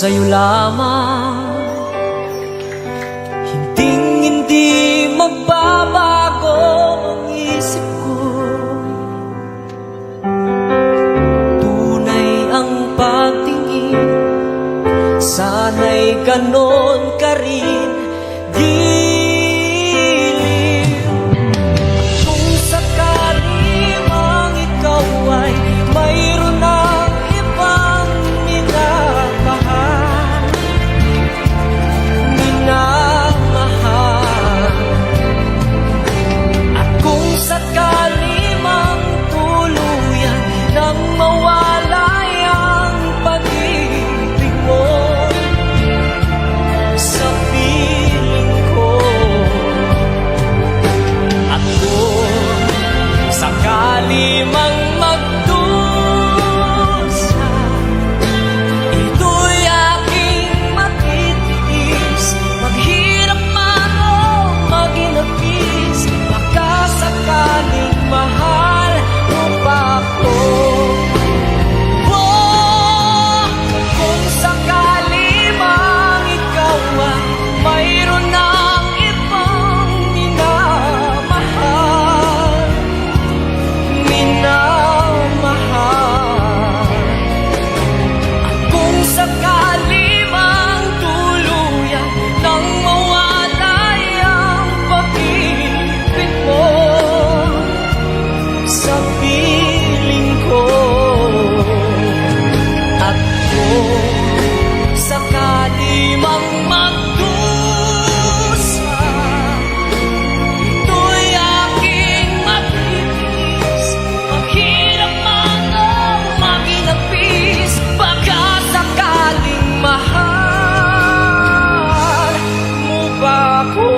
sa'yo lamang. Hindi magbabago ang isip ko. Tunay ang pagtingin, sana'y ganon ka rin. Kung sakali mang ikaw ay mayroon ng ibang minamahal, at kung sakali mang tuluyan nang mawalay ang pag-ibig mo sa piling ko, at kung sakali mang magdusa, ito'y aking matitiis, maghirap man o maginapis, baka sakaling mahal mo pa ako. Oh, kung sakali mang ikaw ay mayroon ng ibang minamahal, at kung sakali mang tuluyan nang mawalay ang pag-ibig mo sa piling ko, at kung sakali mang magdusa, ito'y aking matitiis, maghirap man o maginapis, baka sakaling mahal mo ba ako?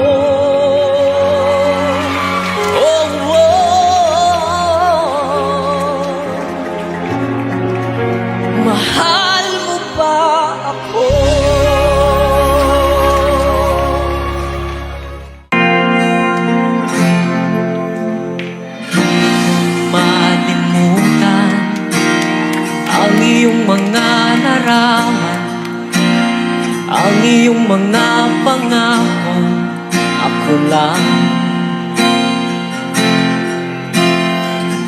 Oh, mahal mo ba ako? Malimutan ang iyong mga larawan, ang iyong mga pangako, ako lang.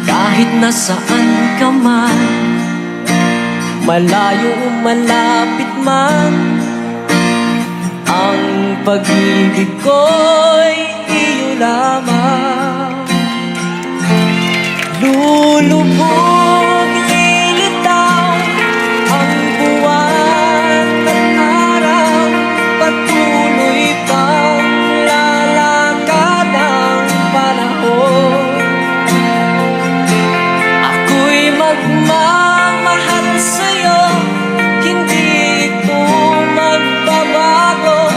Kahit nasaan ka man, malayo o malapit man, ang pag-ibig ko'y iyo lamang. Lulubog, lilitaw ang buwan at araw, patuloy pang lalakad ang panahon. Ako'y magmamahal sa'yo, hindi ito magbabago.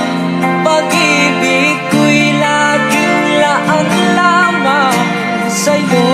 Pag-ibig ko'y laging laan lamang sa'yo.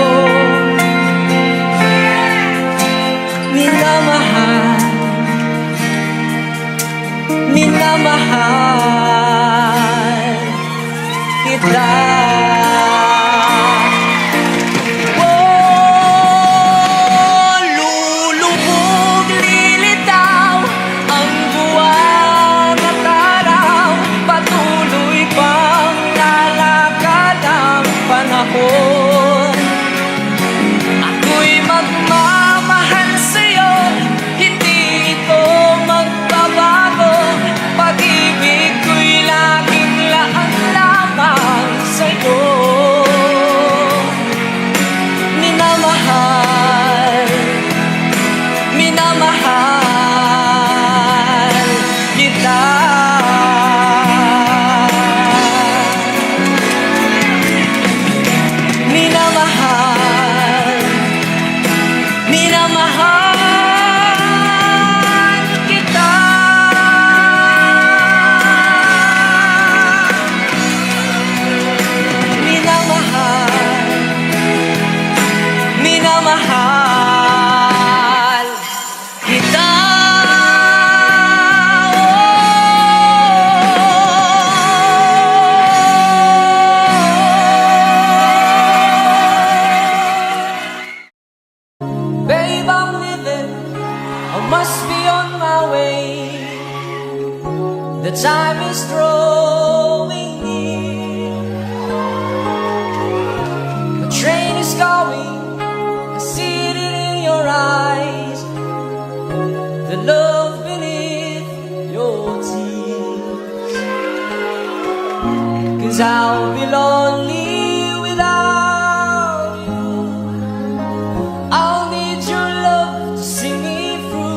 time is drawing near. The train is going, I see it in your eyes, the love beneath your tears. 'Cause I'll be lonely without you. I'll need your love to see me through.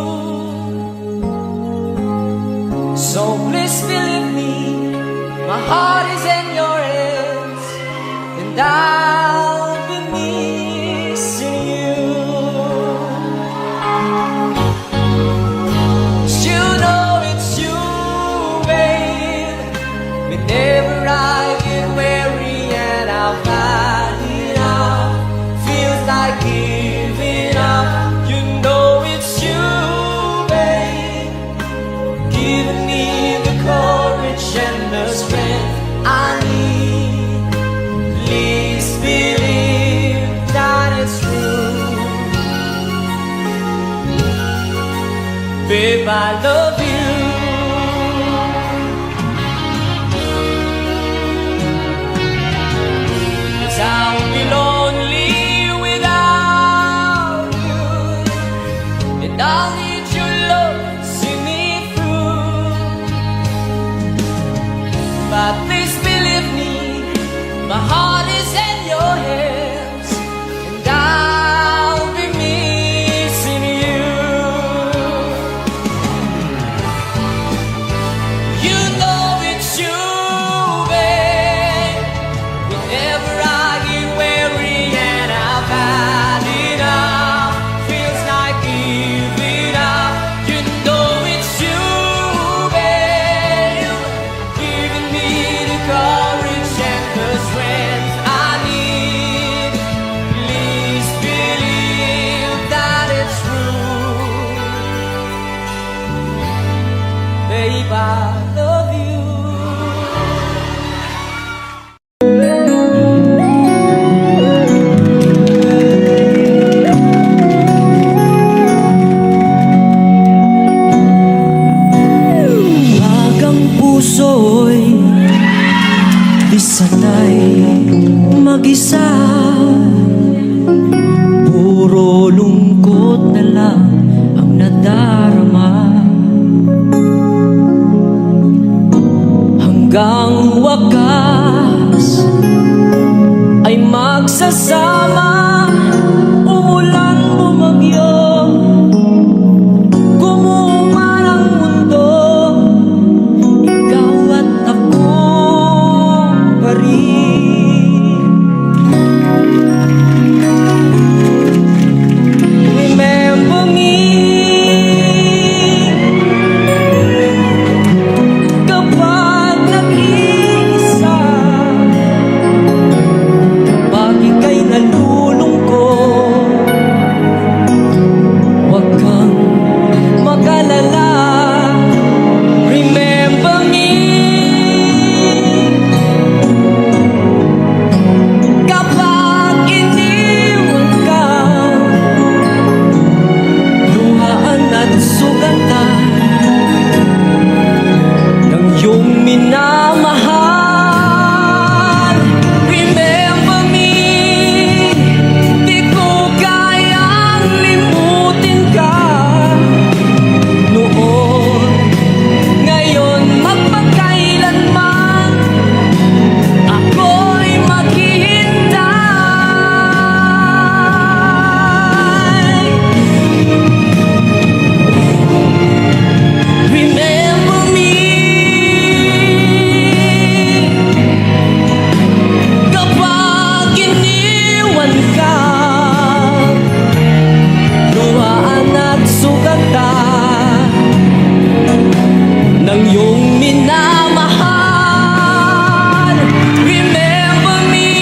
So please believe me, my heart is in your hands, and I'll be missing you. 'Cause you know it's you, babe. Whenever I get weary and I've had enough, feels like giving up. You know it's you, babe, giving me the courage and the strength I need. Please believe that it's true. Babe, I love you. 'Cause I'll be lonely without you, and I'll need your love to see me through. But please believe me, my heart is in your hands, and I'll be missing you. You know it's you, babe. Whenever I get weary and I've had enough, feels like giving up. You know it's you, babe, giving me the courage and the strength I need. Please believe that it's true. Babe, I love you. Pag ang puso'y di sanay mag-isa, puro lungkot na lang ang nadarama. Hanggang wakas ay magsasama, umulan bumagyo, gumuman ang mundo, ikaw at ako pa rin. Remember me kapag nag-iisa, kapag ika'y nalulungkot, huwag kang mag-alala. Remember me kapag iniwan ka, luhaan at sugatan ng iyong minamahal. Remember me, di ko kayang limutin ka noon, ngayon magpakailanman ako'y maghihintay. Remember me kapag iniwan ka, luhaan at sugatan ng iyong minamahal. Remember me,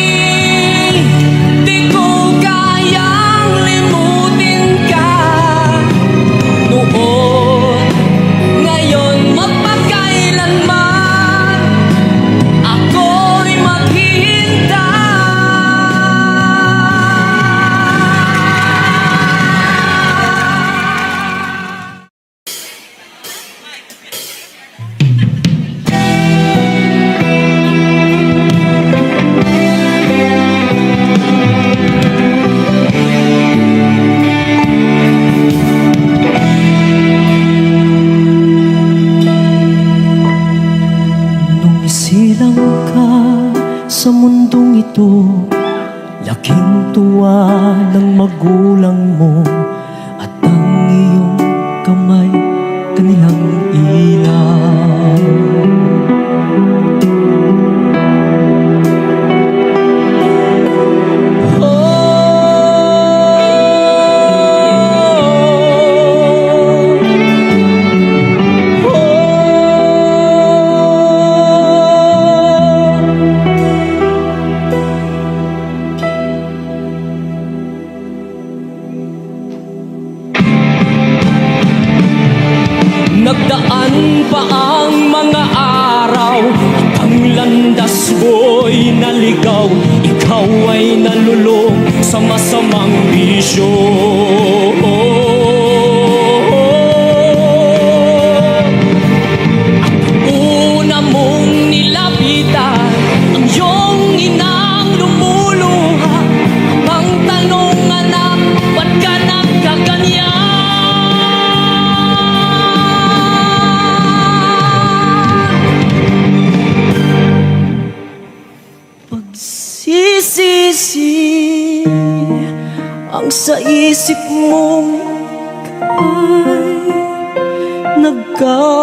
di ko kayang limutin ka noon, ngayon magpakailanman ako'y maghihintay. Malaking tuwa ng magulang mo at ang iyong kamay kanilang ilaw. Nagdaan pa ang mga araw, ang landas mo'y naligaw. Ikaw ay nalulong sa masamang bisyo. At una mong nilapitan ang iyong inang lumuluha. Ang tanong, anak, ba't ka nagkaganyan? Pagsisisi ang sa isip mong ay nagkamali.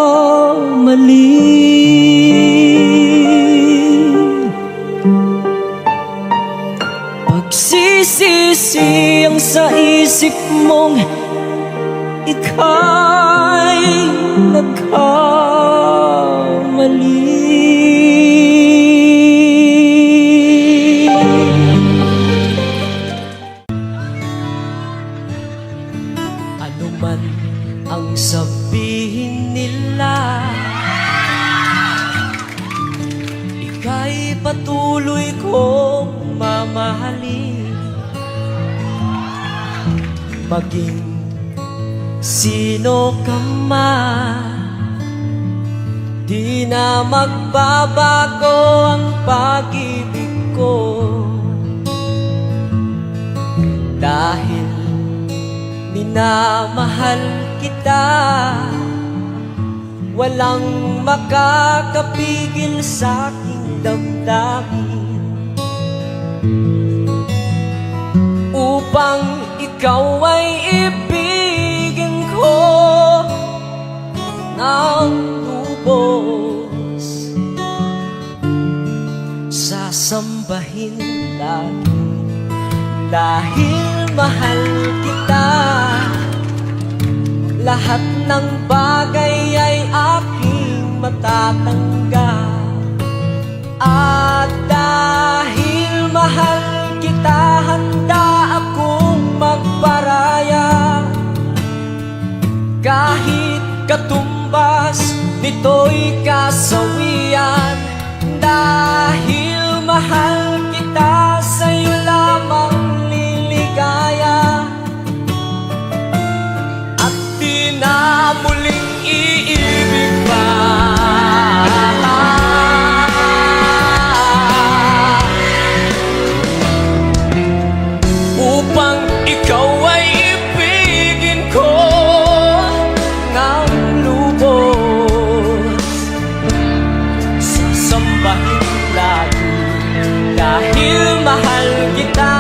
Pagsisisi ang sa isip mong ika'y nagkamali. Ano man ang sabihin nila, ika'y patuloy kong mamahalin. Maging sino ka man, di na magbabago ang pag-ibig ko. Dahil minamahal kita, walang makakapigil sa aking damdamin. Upang ikaw ay ibigin ko ng lubos, sasambahin lagi. Dahil mahal kita, lahat ng bagay ay aking matatanggap. At dahil mahal kita, handa akong magparaya. Kahit katumbas nito'y kasawian. Dahil mahal kita, sa'yo lamang liligaya. At di na muling iibig pa. Upang ikaw ay ibigin ko ng lubos, sasambahin lagi. Dahil mahal kita,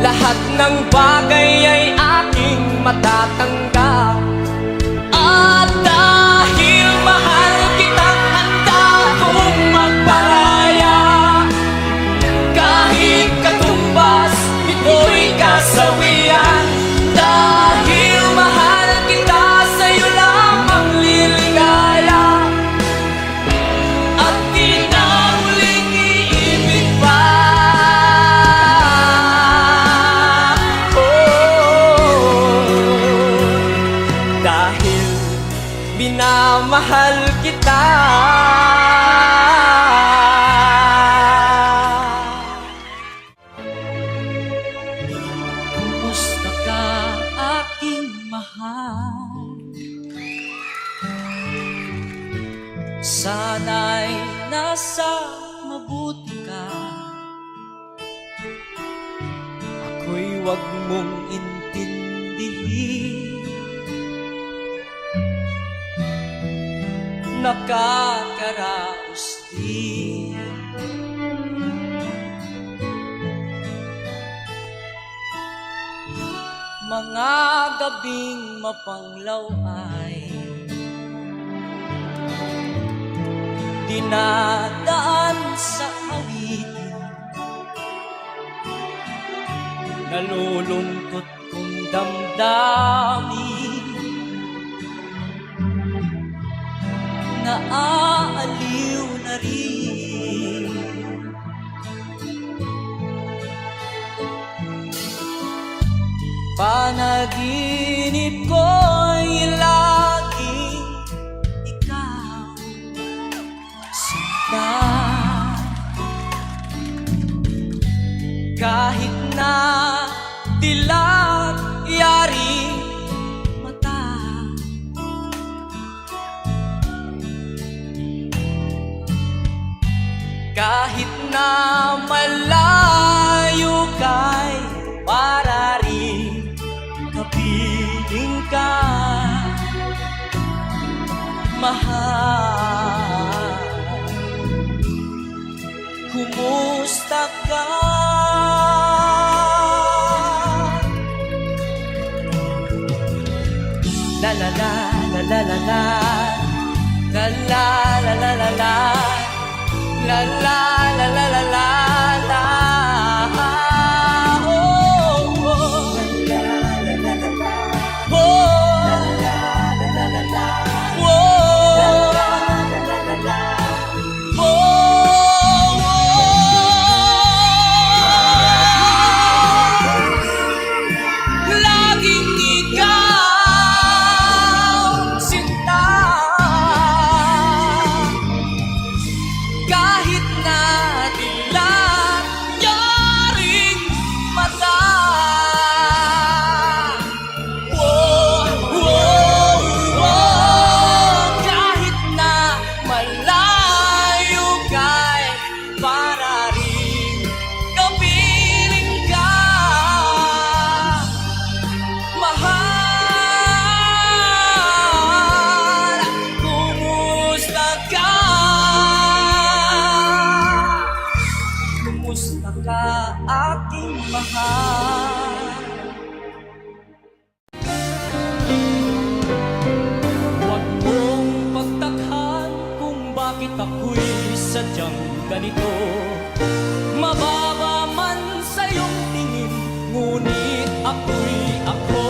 lahat ng bagay ay aking matatanggap. At dahil mahal kita, handa akong magparaya. Kahit katumbas nito'y kasawian. Dahil mahal kita, sa'yo lamang liligaya. At di na muling iibig pa. Dahil minamahal kita. Kumusta ka, aking mahal? Sana'y nasa mabuti ka. Ako'y wag mong intindihin. Nakakaraos din. mga gabing mapanglaw ay dinadaan sa awitin, nalulungkot kong damdamin, naaaliw na rin. Panaginip ko'y laging ikaw, sinta. Kahit na dilat yaring mata, kahit na malayo kay para rin kapiling ka, mahal. Kumusta ka? La la la la la la la, la la la la la la, la la la la la la la. Aking mahal, huwag mong pagtakhan kung bakit ako'y sadyang ganito. Mababa man sa iyong tingin, ngunit ako'y ako.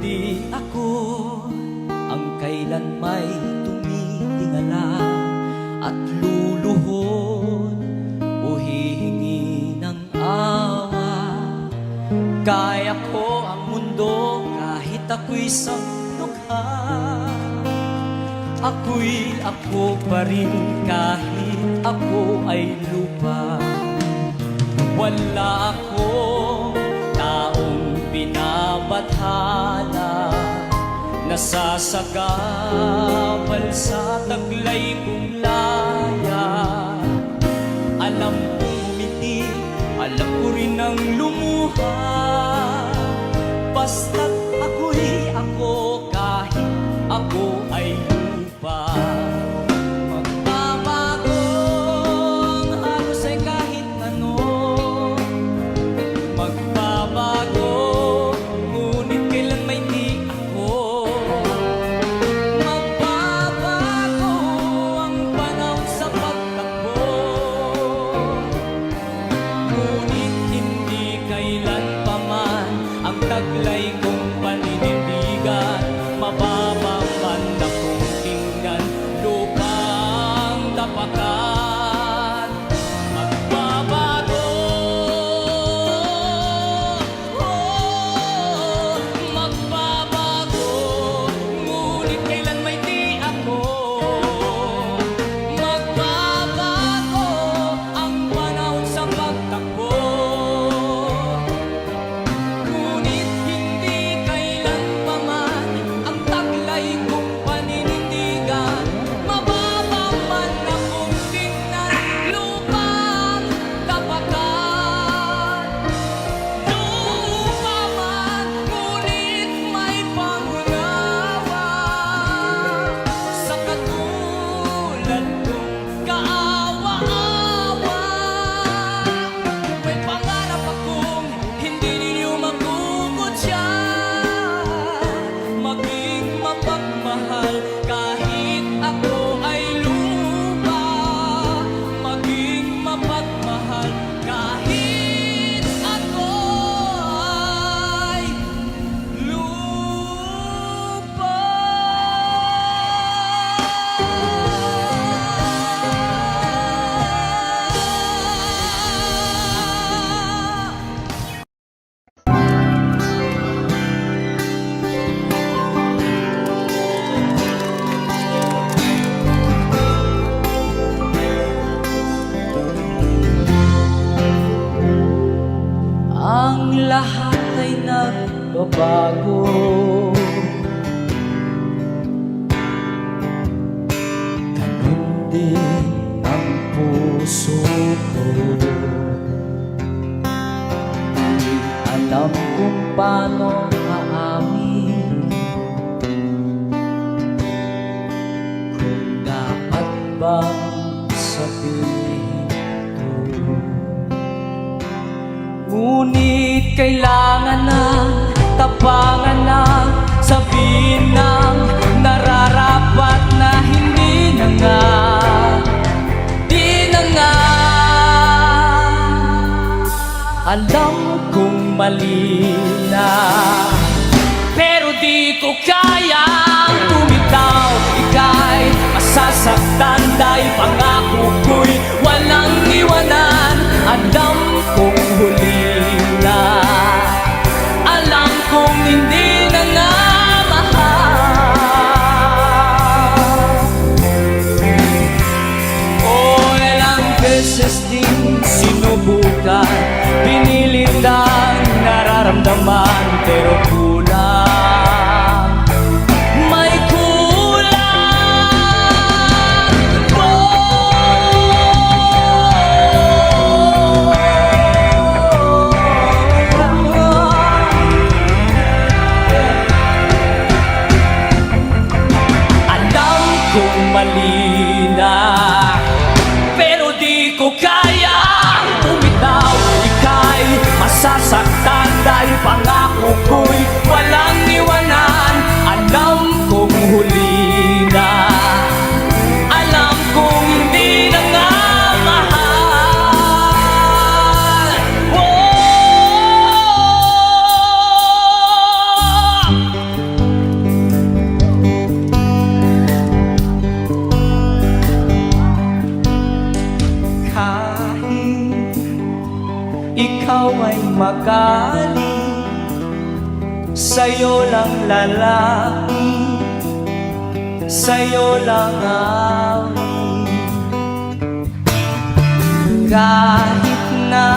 Di ako ang kailan may tumitingala at luluhod o hihingi ng awa. Kaya ko ang mundo kahit ako'y samlukha. Ako'y ako pa rin kahit ako ay lupa. Wala akong taong binabathala, nasasagabal sa taglay kong laya. Alam kong umiti, alam ko rin ang lumuha. Basta't ako'y ako kahit ako ay lupa. Magbabago ang halos ay kahit ano. Magbabago, ngunit kailan may di ako. Magbabago ang panahon sa pagtakbo, ngunit hindi kailan pa lahat ay nagbabago. Ganon din ang puso ko. Di alam kung paano aamin, kung dapat bang sabihin to. Ngunit kailangan na tapangan na, sabihin ng nararapat na hindi na nga, di na nga. Alam kong mali na, pero di ko kayang bumitaw. Ika'y masasaktan dahil pangako ko'y walang iwanan. Alam kong huli na, alam kong hindi na nga mahal. Ilang beses din sinubukan, pinilit ang nararamdaman, pero kulang, may kulang. Alam kong mali na, pero di ko kaya bumitaw. Ika'y masasaktan dahil pangako ko'y walang iwanan. Alam kong huli na, alam kong hindi na nga mahal. Kahit ikaw ay magaling, sa'yo lang lalaki, sa'yo lang awin. Kahit na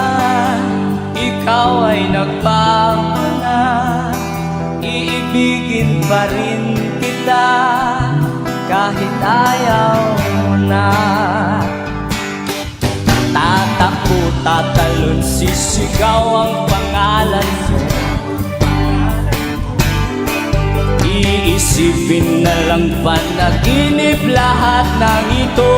ikaw ay nagbago na, iibigin pa rin kita kahit ayaw mo na. Tatakbo, tatalon, sisigaw ang pangalan mo. Iisipin na lang panaginip lahat ng ito.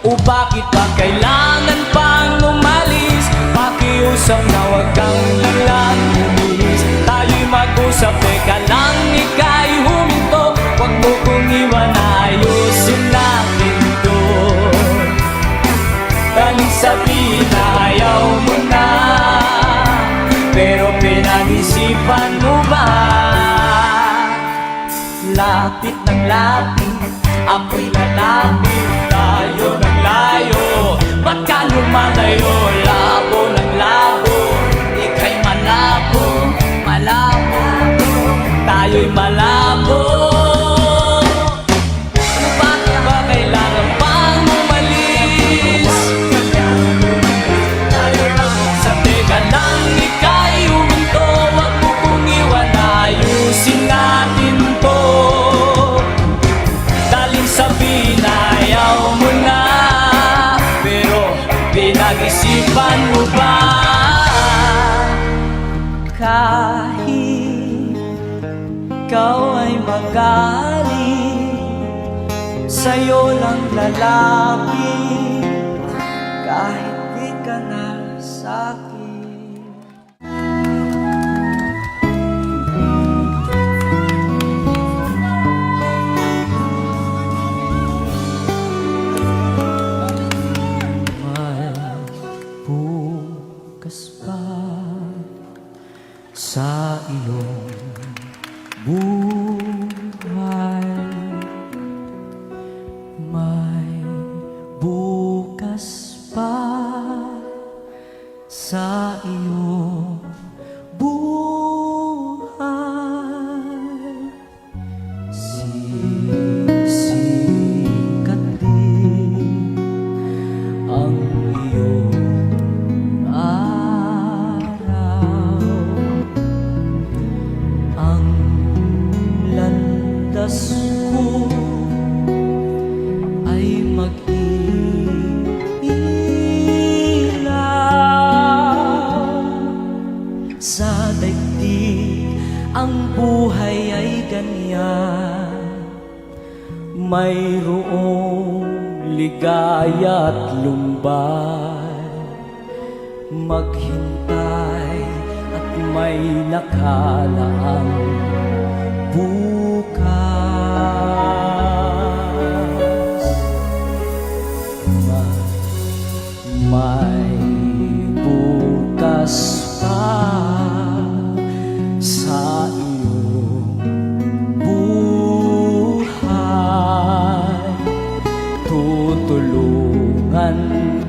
O bakit ba kailangan pang umalis? Pakiusap na wag kang lang umilis. Tayo'y mag-usap, teka lang, ika'y huminto. Wag mo kong iwan, ayusin natin to. Galing sabihin na ayaw mo na, pero pinag-isipan mo ba? Lapit ng lapit, ako'y lalapit, layo ng layo. Ba't ka lumalayo? Labo ng labo, ika'y malabo, malabo, tayo'y malabo. Bakit ba kailangan pang umalis? Sa teka lang, ika'y huminto. Wag mo kong iwan, ayusin natin to. Daling sabihin na ayaw mo na, pero pinag-isipan mo ba? Kahit ikaw ay magaling, sa'yo lang lalapit, kahit di ka na sa'kin. May bukas pa sa iyong buhay. May bukas pa sa iyong buhay. Sisikat din ang iyong araw. mayroong ligaya't lumbay, maghintay at may nakalaang bukas. May bukas pa sa iyong buhay, tutulungan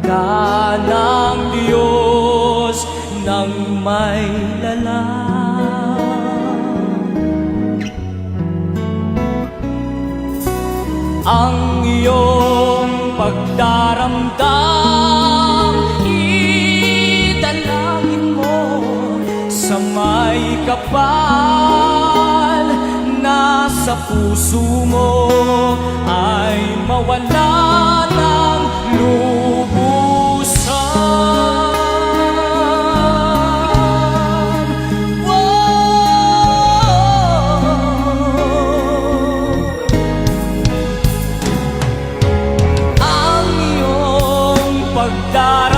ka ng Diyos ng may lalang. Ang iyong pagdaramdam, idalangin mo sa may kapal na sa puso mo ay mawala ng lubusan. Ang iyong pagdaramdam,